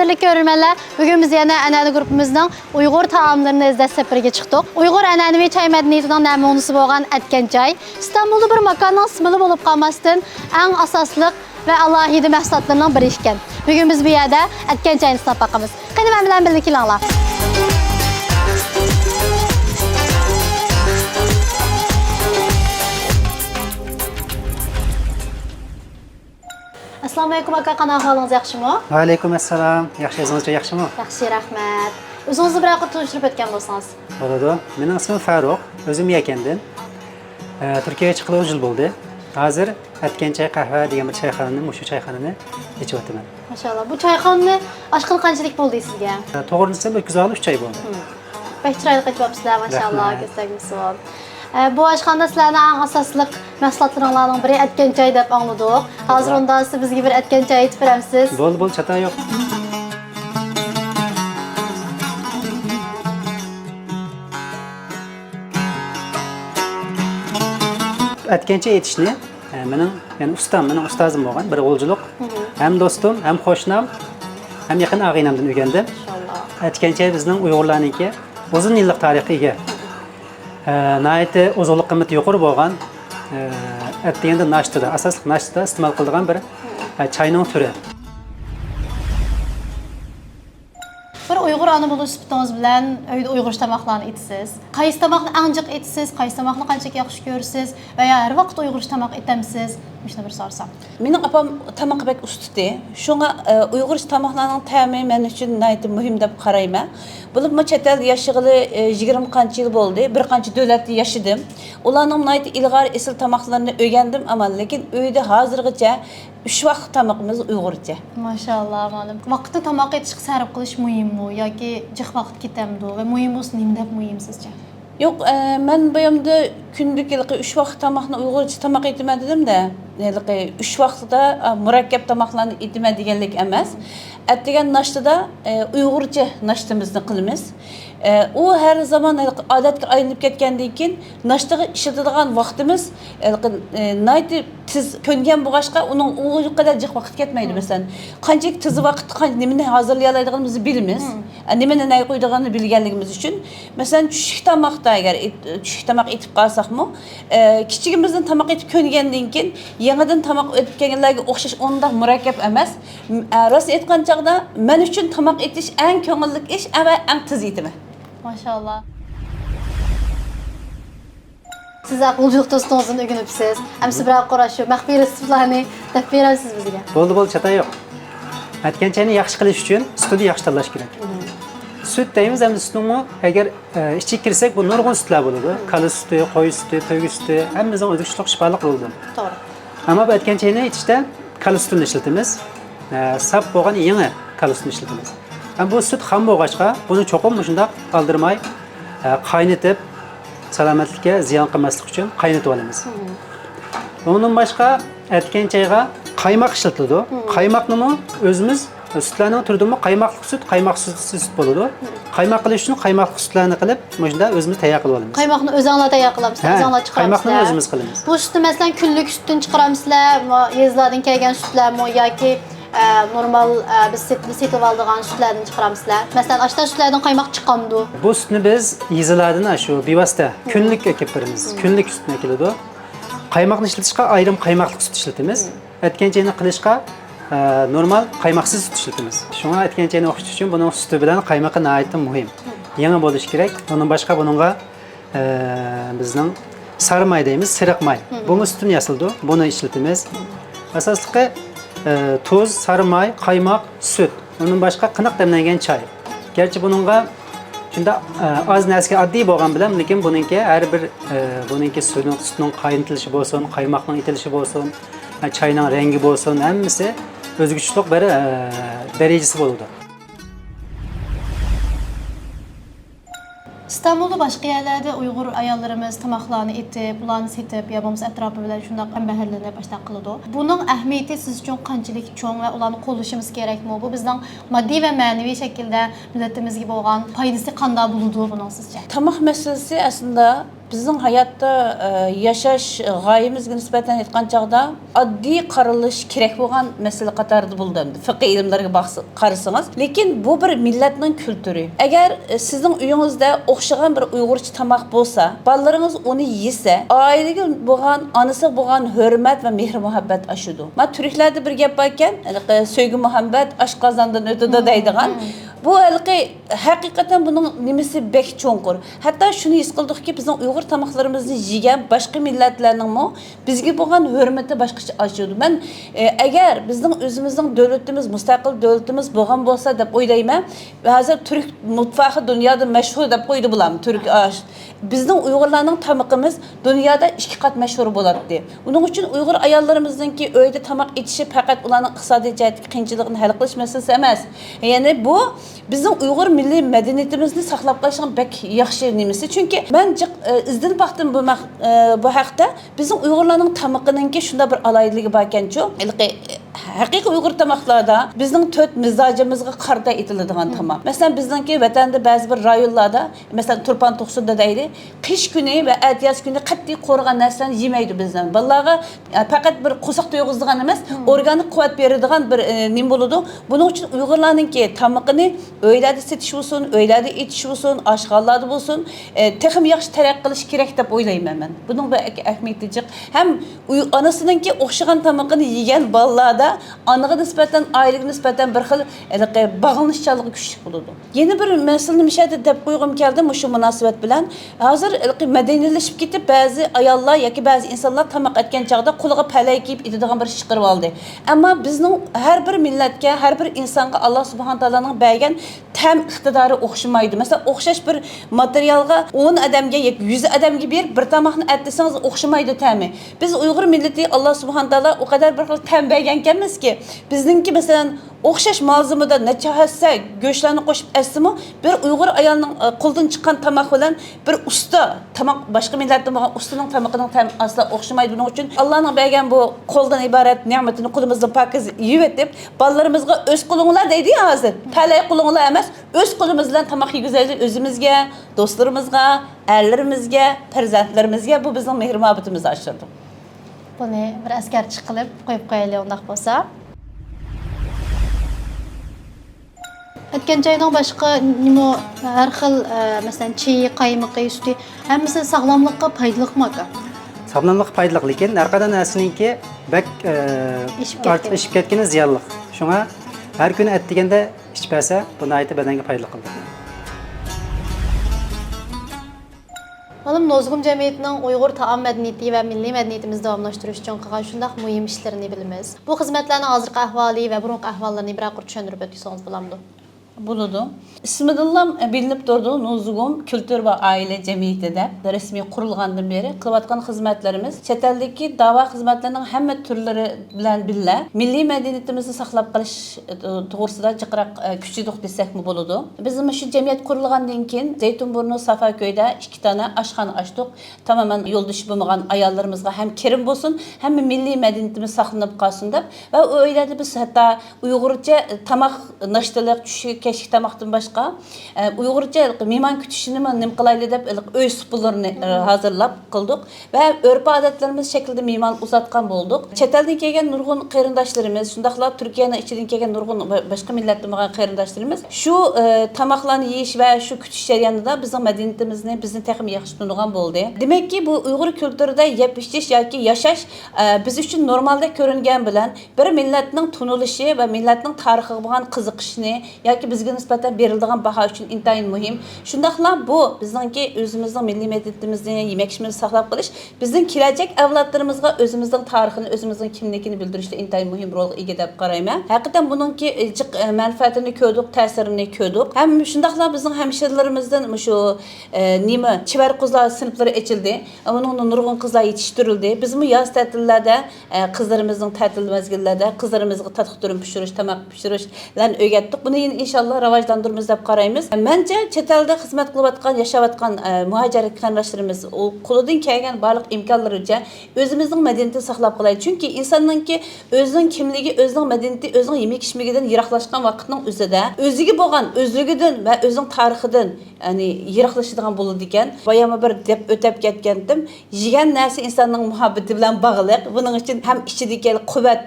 Kadirli görürmenler, bugün biz yine anneanne grubumuzdan Uyghur taamlarını izlep seferiga chiqdik. Uyghur anneannevi çay medeniyetining namunusi bo'lgan Atkan çay. İstanbulda bir makonning ismili bo'lib qolmasdan eng asosliq ve alohida mahsulotlarining biri ekan. Bugün biz bu yerda Atkan çayni sinab boqamiz. Qani men bilan birga kelinglar. Assalomu alaykum aka, qanaqa holingiz, yaxshimi? Va alaykum assalom. Yaxshi, o'zingizcha yaxshimi? Yaxshi, rahmat. O'zingizni bir vaqt tanishtirib o'tgan bo'lsangiz. Bo'ladi. Mening ismim Farruh, o'zim Yakandan. Turkiyaga chiqqanimga 10 yil bo'ldi. Hozir Atkan Chay qahva degan bir choyxonani, mushu choyxonani ichib o'taman. Maşallah. Bu choyxonani ochqani qanchalik bo'ldi sizga? To'g'risini o'tkazib 3 oy bo'ldi. Bek chiroyli qilibsizlar, maşallah. Kesagimiz bor. Bu oshxonada sizlarning eng asosli mahsulotlaringizning biri Atkan Chay deb angladik. Hozir unda siz bizga bir Atkan Chay aytib berasiz. Bo'l, chata yo'q. Atkan Chay etishni mening ustozim bo'lgan, bir o'g'ilchilik. Ham do'stim, ham qo'shnim, ham yaqin og'aynimdan o'rgandim. Maşallah. Atkan Chay bizning Uyg'urlarniki uzun yillik tarixiga Nayeti uzunluq qiymati yuqori bo'lgan, deganda nashtada, asosli nashtada iste'mol qilingan bir chayning turi. Bir Uyg'ur ana bo'lish sifatingiz bilan uyda Uyg'ur tamoqlarni etasiz. Qaysi tamoqni eng jiq etasiz, qaysi tamoqni qanchalik yaxshi ko'rasiz va ya har vaqt Uyg'ur tamoq etamsiz? Shuni bir so'rasam. Mening apam tamoq bek ustuti. Shunga Uyg'ur tamoqlarining ta'mi men uchun nihoyat muhim deb qarayman. Bo'lib chet el yashag'ili 20 qancha yil bo'ldi. Bir qancha davlatda yashadim. Ularning nihoyat ilg'or esil tamoqlarini o'rgandim, ammo lekin uyda hozirgacha 3 vaqt tamoqimiz Uyg'urcha. Maşallah, ma'lum. Vaqtni tamoq etishga sarf qilish muhimmi yoki jiq vaqt ketamdi va muhim bo'lsa nima deb muhim sizcha? Yo'q, men bu yerda kunlik 3 vaqt tamoqni Uyg'urcha tamoq etaman dedim-da. 3 vaqtda murakkab tamoqlarni etaman deganlik emas. Atdigan nashtada Uyg'urcha nashtamizni qilamiz. U har zaman odatga aylanib ketgandan keyin nashtaga ishlatadigan vaqtimiz nihoyat tez ko'ngan bo'lg'achqa uning u qadar jiq vaqt ketmaydi. Masalan, qanchalik tez vaqt nimani hozirlay oladiganimizni bilamiz. Nimani nay qo'yadiganini bilganligimiz uchun, masalan, tushlik tamoqda agar tushlik tamoq etib qolsaqmi, kichigimizdan tamoq etib ko'ngandan keyin yangidan tamoq etib kelganlarga o'xshash unda murakkab emas. Rost aytgan chaqda men uchun tamoq etish eng ko'ngilli ish va eng tez yetimi. Maşallah. Siz aqlcılık dostunuzun ögünüpsiz. Hemsi biroq qarashu maxfiy reseptlarni deb berasiz bizga. Bo'ldi, chata yo'q. Atkan Chayni yaxshi qilish uchun sutni yaxshi tanlash kerak. Sut deymiz, ham sutni agar ichiga kirsak bu nurg'un sutlar bo'ladi. Kala suti, qo'y suti, to'y suti, hammasining o'zga shifoliq bo'ladi. To'g'ri. Ammo bu Atkan Chayni ichida kala sutini ishlatamiz. Sap bo'lgan yangi kala sutini ishlatamiz. Bu süt ham bo'lg'achqa, buni cho'qim shunday qoldirmay qaynatib, salomatlikka ziyon qilmaslik uchun qaynatib olamiz. Bundan boshqa Atkan Chayga qaymoq ishlatiladi. Qaymoqni o'zimiz sutlarning turidan qaymoqli sut, qaymoqsiz sut bo'ladi. Qaymoq qilish uchun qaymoqli sutlarni qilib, shunda o'zimiz tayyor qilib olamiz. Qaymoqni o'zingizlar tayyor qilamiz, o'zingizlar chiqaramizlar. Qaymoqni o'zimiz qilamiz. Bu sutni masalan kunlik sutdan chiqaramizlar, yezlardan kelgan sutlarmi yoki normal biz setib oladigan sutlardan chiqaramizlar. Masalan, ashtar sutlardan qaymoq chiqqandu. Bu sutni biz yezilardan shu bevosita kunlik ekib beramiz. Kunlik sutni keladi. Qaymoqni ishlatishga ayrim qaymoqli sut ishlatamiz. Atkan Chayni qilishga normal qaymoqsiz sut ishlatamiz. Shunga Atkan Chayni o'qish uchun buning suti bilan qaymoqi nihoyatda muhim. Yangi bo'lish kerak. Undan boshqa buningga bizning sarmay deymiz, siriq may. Bunga sutni yasaldi. Buni ishlatamiz. Asosliqi tuz, sarmay, qaymoq, sut. Undan boshqa qiniq damlangan choy. Gerçi buningga shunda oz narsaga oddiy bo'lgan bilan, lekin buningki har bir buningki sutning qaynatilishi bo'lsin, qaymoqning etilishi bo'lsin, choyning rangi bo'lsin, hammasi o'zgachilik bir darajasi bo'ladi. İstanbulda başqa yerlərdə Uyğur ayollarımız tamoqlarni etib, ularni setib, ya bo'lmasa atrofi bilan shunday qambaharlanib başda qiladi. Buning ahamiyati siz uchun qanchalik cho'ng va ularni qo'llashimiz kerakmi? Bu bizning moddiy va ma'naviy shaklda millatimizga bo'lgan foydasi qanday bo'ladi buning sizcha? Tamoq masalasi aslında Bizning hayotda yashash g'oyamizga nisbatan aytgan chog'da oddiy qaralish kerak bo'lgan masala qatorida bo'ldi. Fiqh ilmlariga qarasangiz, lekin bu bir millatning kulturi. Agar sizning uyingizda o'xshagan bir uyg'urcha tamoq bo'lsa, bolalaringiz uni yesa, oilaga bo'lgan, onasiga bo'lgan hurmat va mehr muhabbat ashudu. Men turklarda bir gap bor ekan, sevgi muhabbat oshqozondan o'tadi deydigan. Bu haqiqatan buning nimasi bek cho'nqur. Hatto shuni his qildikki, bizning uyg'ur tamoqlarimizni yegan boshqa millatlarningmi bizga bo'lgan hurmati boshqacha oshadi. Men agar bizning o'zimizning davlatimiz, mustaqil davlatimiz bo'lgan bo'lsa deb o'ylayman. Hozir turk mutfaqi dunyoda mashhur deb qo'ydi bularni. Turk osh. Bizning uyg'urlarning tamoqimiz dunyoda 2 qat mashhur bo'ladi. Uning uchun uyg'ur ayollarizningki uyda tamoq etishi faqat ularning iqtisodiy jihatdagi qiyinchiligini hal qilish masalasi emas. Ya'ni bu bizning uyg'ur milliy madaniyatimizni saqlab qolishning bek yaxshi nimasi. Chunki men izdan baxtim bu haqda bizning uyg'urlarning tamoqininki shunda bir alayidligi bor ekan-ku. Haqiqiy uyg'ur tamoqlarda bizning 4 mizojimizga qarta etiladigan tamoq. Masalan, bizningki vatanda ba'zi bir rayonlarda, masalan, Turpan To'qsunda deydi, qish kuni va atiyas kuni qattiq qo'rgan narsani yemaydi bizdan. Bolalarga faqat bir qo'saq to'yg'izdigan emas, organik quvvat beradigan bir nim bo'ladi. Buning uchun uyg'urlarningki tamoqini uylarda setish bo'lsin, uylarda etish bo'lsin, oshxonalarda bo'lsin, texnik yaxshi taraqqiy qilish kerak deb o'ylayman men. Buning bir ahamiyati jiq. Ham onasininki o'xshagan tamoqini yegan bolalarda anaga nisbatan, ailaga nisbatan bir xil bag'lanishchanligi kuchli bo'ladi. Yana bir masala nimashadi deb qo'yg'im keldi shu munosabat bilan. Hozir madaniylashib ketib, ba'zi ayollar yoki ba'zi insonlar tamoq etgan chog'da qo'liga palay kiyib itadigan bir ish qilib oldi. Ammo bizning har bir millatga, har bir insonga Alloh subhanahu taoloning bergan tam iqtidori o'xshamaydi. Masalan, o'xshash bir materialga 10 odamga yoki 100 odamga bir tamoqni atlasangiz o'xshamaydi ta'mi. Biz Uyg'ur millati Alloh subhanahu taolo o qadar bir xil tam bergan ekanmizki, bizningki masalan o'xshash malzemada necha hassa go'shtlarni qo'shib asimi bir Uyg'ur ayolning qo'ldan chiqqan tamoq bilan bir usta tamoq boshqa millatdan bo'lgan ustaning tamoqining tam asla o'xshamaydi. Buning uchun Allohning bergan bu qo'ldan iborat ne'matini qo'limizda pokiz yeyib deb bolalarimizga o'z qo'linglar deydi hozir. Palay qo'linglar emas, o'z qo'limiz bilan tamoq yegizaylik o'zimizga, do'stlarimizga, erlarimizga, farzandlarimizga. Bu bizning mehr muhabbatimizni oshirdi. Buni bir askarchi qilib qo'yib qo'yaylik undaq bo'lsa. Aytgan joydan boshqa nima har xil masalan chiy, qaymoqi, suti hammasi sog'lomlikqa foydaliqmi aka? Sog'lomlikqa foydali, lekin har qanday narsaningki bak ishib ketgani ziyonli. Shunga har kuni at deganda ichib bersa, buni aytib badanga foydali qiladi. Oğlum Nozgum Cemiyeti'nin Uyghur taam medeniyeti ve milli medeniyetimizi davamlaştırış için qilgan şundaq mühim işlerini bilimiz. Bu xizmetlerin hazırki ahvali ve burunqi ahvallarını bir aqır tushuntirib o'tsangiz bo'lamdi. Bo'ladi. Ismidan bilinib turdi Nozgum Kültür ve Aile Cemiyeti'de resmi qurilgandan beri qilayotgan xizmatlarimiz chet eldagi da'vo xizmatlarining hamma turlari bilan birga milliy madaniyatimizni saqlab qolish to'g'risida jiqroq kuchlilik desakmi bo'ladi. Biz shu jamiyat qurilgandan keyin Zaytunburnu Safako'yda 2 tane oshxona ochdik. Tamamen yo'ldoshi bo'lmagan ayollarimizga ham kirim bo'lsin, ham milliy madaniyatimiz saqlanib qolsin deb va u o'yladi biz hatto Uyg'urcha tamoq nashtalar tushib keşik tamoqdan boshqa Uyg'urcha mehmon kutishini nim qilaylik deb uy supularini hazırlab qildik va urf-odatlarimiz shaklida mehmon uzatgan bo'ldik. Chet eldan kelgan nurg'un qarindoshlarimiz, shundaqla Turkiyaning ichidan kelgan nurg'un boshqa millatdan bo'lgan qarindoshlarimiz shu tamoqlarni yeyish va shu kutish jarayonida bizning madaniyatimizni, bizni texnik yaxshi tunugan bo'ldi. Demakki, bu Uyg'ur kulturida yep-ichish yoki yashash biz uchun normalda ko'ringan bilan bir millatning tunilishi va millatning tarixiga bo'lgan qiziqishni yoki bizga nisbatan beriladigan baho uchun intayin muhim. Shundaqla bu bizningki o'zimizning milliy madaniyatimizni, yemak-ichishimizni saqlab qolish, bizning kelajak avlodlarimizga o'zimizning tarixini, o'zimizning kimligini bildirishda intayin muhim rolga ega deb qarayman. Haqiqatan buningki manfaatini ko'rdik, ta'sirini ko'rdik. Ham shundaqla bizning hamshirlarimizdan shu nima chivar qizlar sinflari ochildi. Uning nurg'un qizlar yetishtirildi. Bizmi yoz ta'tillarda qizlarimizning ta'til mezgillarida qizlarimizga tatqiq turum pishirish, tamoq pishirishlarni o'rgatdik. Buni inshaalloh inşallah rivojlandırırız deb qaraymiz. Bence chet elda xizmat qilayotgan, yashayotgan muhojir qarindoshlarimiz o qo'lidan kelgan barliq imkonlaricha o'zimizning madaniyatini saqlab qolaylik. Chunki insonningki o'zining kimligi, o'zining madaniyati, o'zining yemek-ichmagidan yiroqlashgan vaqtning o'zida o'ziga bo'lgan o'zligidan va o'zining tarixidan ya'ni yiroqlashadigan bo'ladi ekan. Boyama bir deb o'tib ketgandim. Yegan narsa insonning muhabbati bilan bog'liq. Buning uchun ham ichidagi quvvat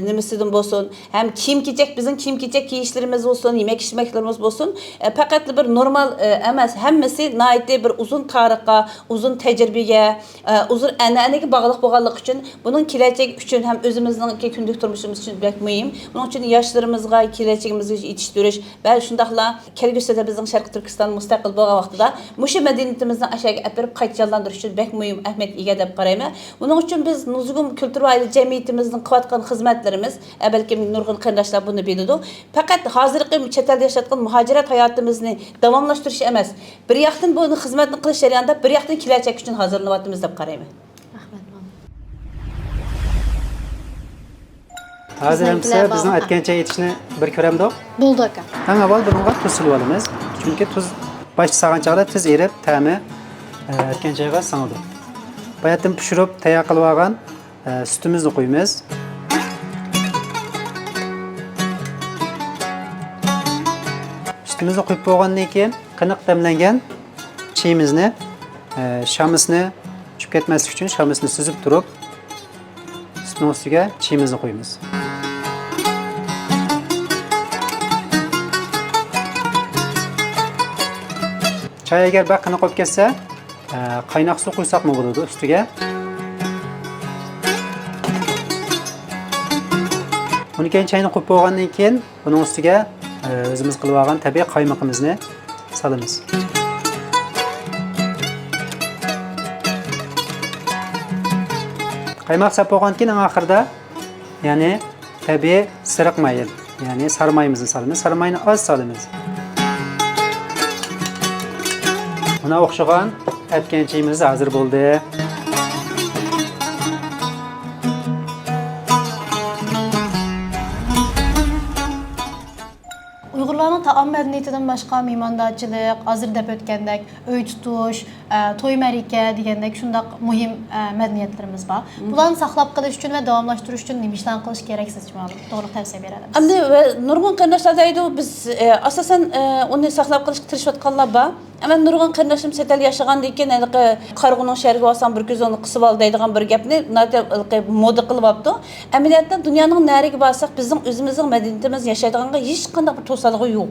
nimasidan bo'lsin, ham kiyim-kechak bizning kiyim-kechak kiyishlarimiz bo'lsin, yemek-ichmaklarimiz bo'lsin. Faqat bir normal emas, hammasi nihoyatda bir uzun tarixga, uzun tajribaga, uzun an'anaga bog'liq bo'lganligi uchun, buning kelajak uchun ham o'zimizning kundalik turmushimiz uchun juda muhim. Buning uchun yoshlarimizga, kelajagimizga yetishtirish va shundaqla kelgusida bizning Sharq Turkiston mustaqil bo'lgan vaqtida mushu madaniyatimizni aşağıya apirib qayta jonlantirish uchun bek muhim ahamiyat ega deb qarayman. Buning uchun biz nuzugum kultur va oila jamiyatimizning qilayotgan xizmatlarimiz, balki nurg'un qarindoshlar buni biladi. Faqat hozirgi chet elda yashayotgan muhojirat hayotimizni davomlashtirish emas, bir yoqdan buni xizmatni qilish jarayonida bir yoqdan kelajak uchun hozirlanyapmiz deb qarayman. Rahmat. Hozir ham siz bizning aytgancha yetishni bir ko'ramdik. Bo'ldi aka. Eng avval bunga tuz silib olamiz. Chunki tuz bosh saqan chog'da tuz erib, ta'mi aytganchaga singadi. Bayatdan pishirib, tayyor qilib olgan sutimizni qo'yamiz. Sutimizni qo'yib bo'lgandan keyin qiniq damlangan chayimizni, shamisni tushib ketmaslik uchun shamisni suzib turib, sutning ustiga chayimizni qo'yamiz. Çay agar baqini qolib ketsa, qaynoq suv qo'ysaqmi bo'ladi ustiga. Uni keyin chayni qo'yib bo'lgandan keyin buning ustiga o'zimiz qilib olgan tabiiy qaymoqimizni solamiz. Qaymoq solib bo'lgandan keyin oxirida ya'ni tabiiy siriq mayin, ya'ni sarmayimizni solamiz. Sarmayni oz solamiz. Buna o'xshagan aytganchimiz hazır bo'ldi. Uyg'urlarning taom madaniyatidan boshqa mehmondorchilik, hozir deb o'tgandek uy tutish, to'y marika degandek shundoq muhim madaniyatlarimiz bor. Bularni saqlab qolish uchun va davomlashtirish uchun nima ishlar qilish kerak sizcha ma'lum? To'g'ri tavsiya berasiz. Endi nurg'un qarindoshlar deydi, biz asosan uni saqlab qolishga tirishayotganlar bor. Ama nurg'un qarindoshim setal yashagandan keyin qarg'uning shariga olsam bir ko'z o'ni qisib ol deydigan bir gapni moda qilib olibdi. Amaliyotda dunyoning nariga borsak bizning o'zimizning madaniyatimiz yashaydiganga hech qanday bir to'salg'i yo'q.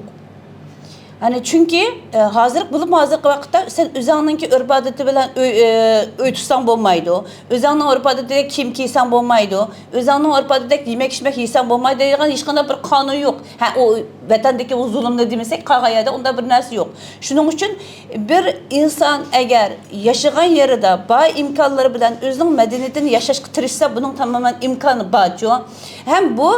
Hani çünkü hazır bulup hazırki vakitte sen özününki örf adeti bilen öy tutsan bo'lmaydi. Özünün örf adetide kim kiysen bo'lmaydi. Özünün örf adetide yemek içmek yiysen bo'lmaydi degan hech qanday bir qonun yok. Ha o vatandagi o zulmni demesek qag'ayada onda bir narsa yok. Shuning uchun bir inson agar yashagan yerida boy imkonlari bilan o'zining madaniyatini yashashga tirishsa buning tamamen imkoni bor. Hem bu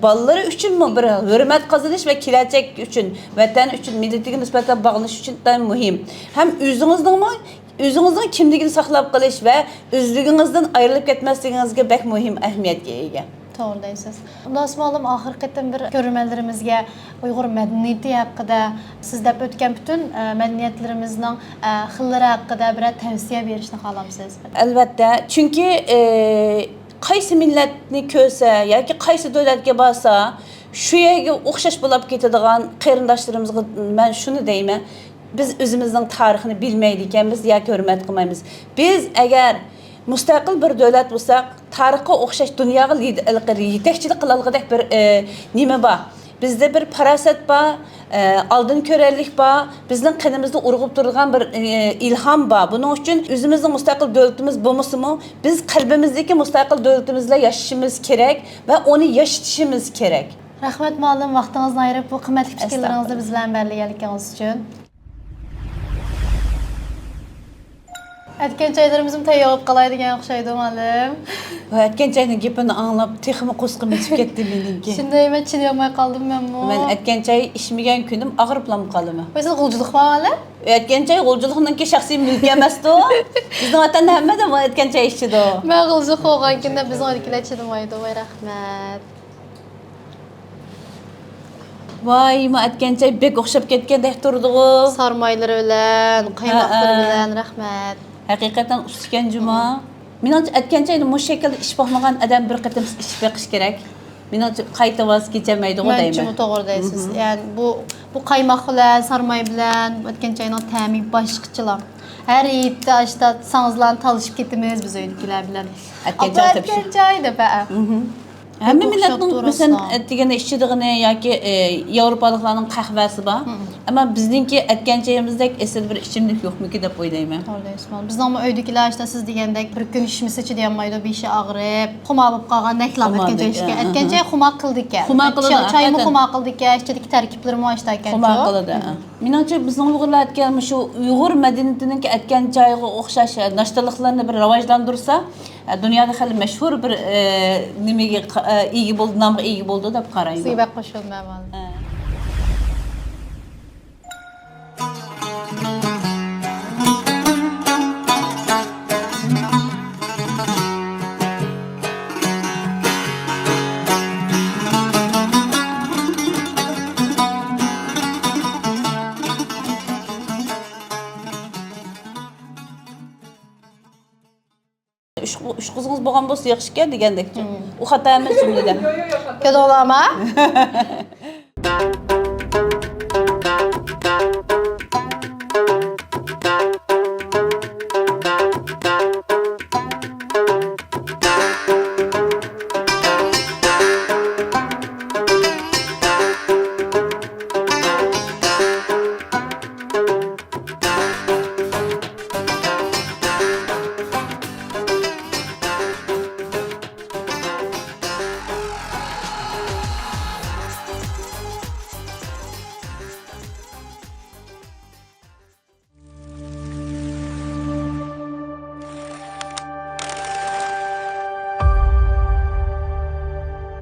bolalar uchunmi bir hurmat qozonish va kelajak uchun vatan uchun milletiga nisbatan bog'lanish uchun da muhim. Hem o'zingizning kimligini saqlab qolish va o'zligingizdan ayrilib ketmasligingizga bek muhim ahamiyatga ega. To'g'ri deysiz. Undan so'ng oxirgi qatam bir ko'rganlarimizga Uyg'ur madaniyati haqida siz deb o'tgan butun madaniyatlarimizning xillari haqida bir tavsiya berishni xohlamsiz. Albatta, chunki qaysi millatni ko'rsa yoki qaysi davlatga borsa shu yerga o'xshash bo'lib ketadigan qarindoshlarimizga men shuni deyman. Biz o'zimizning tarixini bilmaydi ekanmiz yoki hurmat qilmaymiz. Biz agar mustaqil bir davlat bo'lsak, tarixga o'xshash dunyoga yetakchilik qiladigan bir nima bor. Bizde bir parasat bor, oldin ko'rarlik bor, bizning qanimizda urg'ib turgan bir ilhom bor. Buning uchun o'zimizning mustaqil davlatimiz bo'lmasimi, biz qalbimizdagi mustaqil davlatimizda yashashimiz kerak va uni yashitishimiz kerak. Rahmat muallim, vaqtingizni ayirib bu qimmatli fikrlaringizni biz bilan birgalikliginiz uchun. Aytgan joylarimiz tayyor bo'lib qoladigan o'xshaydi muallim. Aytgan joyning gapini anglab, texmi qo'sqim yetib ketdi meniki. Shunday emas, chidayolmay qoldim menmi? Men aytgan joy ishmagan kunim og'riblam qolaman. Siz g'uljilik muallim? Aytgan joy g'uljilikninki shaxsiy mulki emas-ku. Bizning vatanda hammada aytgan joy ishchida. Men g'uljilik bo'lgan kunda bizning o'yinkilar chidamaydi. Voy rahmat. Vay, ma aytgan joy bek o'xshab ketgandek turdi-ku. Sarmayları bilen, kaymakları Ha, ha. bilen, rahmet. Haqiqatan ustikan juma. Menimcha aytgan joyda bu shaklda ish bo'lmagan odam bir qatim ish beqish kerak. Menimcha qayta voz kechamaydi-ku Bence deyman. bu doğru değilsiniz. Yani bu kaymak bilen, sarmay bilen, ötken çayının təmi başqıçılar. Her yiğitte açta sanızlan talışıp gitimiz biz öylekiler bilen. Ötken Ama çay tabii. ötken çay da be. Hamma Bek millatning o'xshab masalan turasizlar. deganda ishchidigini yoki yevropaliklarning qahvasi bor. Ammo bizningki aytgan joyimizdek esil bir ichimlik yo'qmiki deb o'ylayman. Orada Osman. Biz ama öylekiler işte siz diyendek bir gün işimiz içi diyenmaydı bir işe ağrıp, kuma bulup kalgan neklam Xuma ötken çay deydi, işke. hı, Ötken çay kuma kıldık ya. Xuma kıldı, Çayımı hakikaten. kuma kıldık ya. İşçedeki terkiplerimi açtı ötken Xuma çay. qiladi. Menimcha bizning Uyg'urlar aytgan shu Uyg'ur madaniyatining aytgan joyiga o'xshash nashtaliklarni bir rivojlantirsa, dunyoda hali mashhur bir nimaga ega bo'ldi, nomga ega bo'ldi deb qarayman. Sizga bek qo'shilmay vallahi. Uch qizingiz bo'lgan bo'lsa yaxshi ekan degandek. U xato emas jumlada. Kötü olama.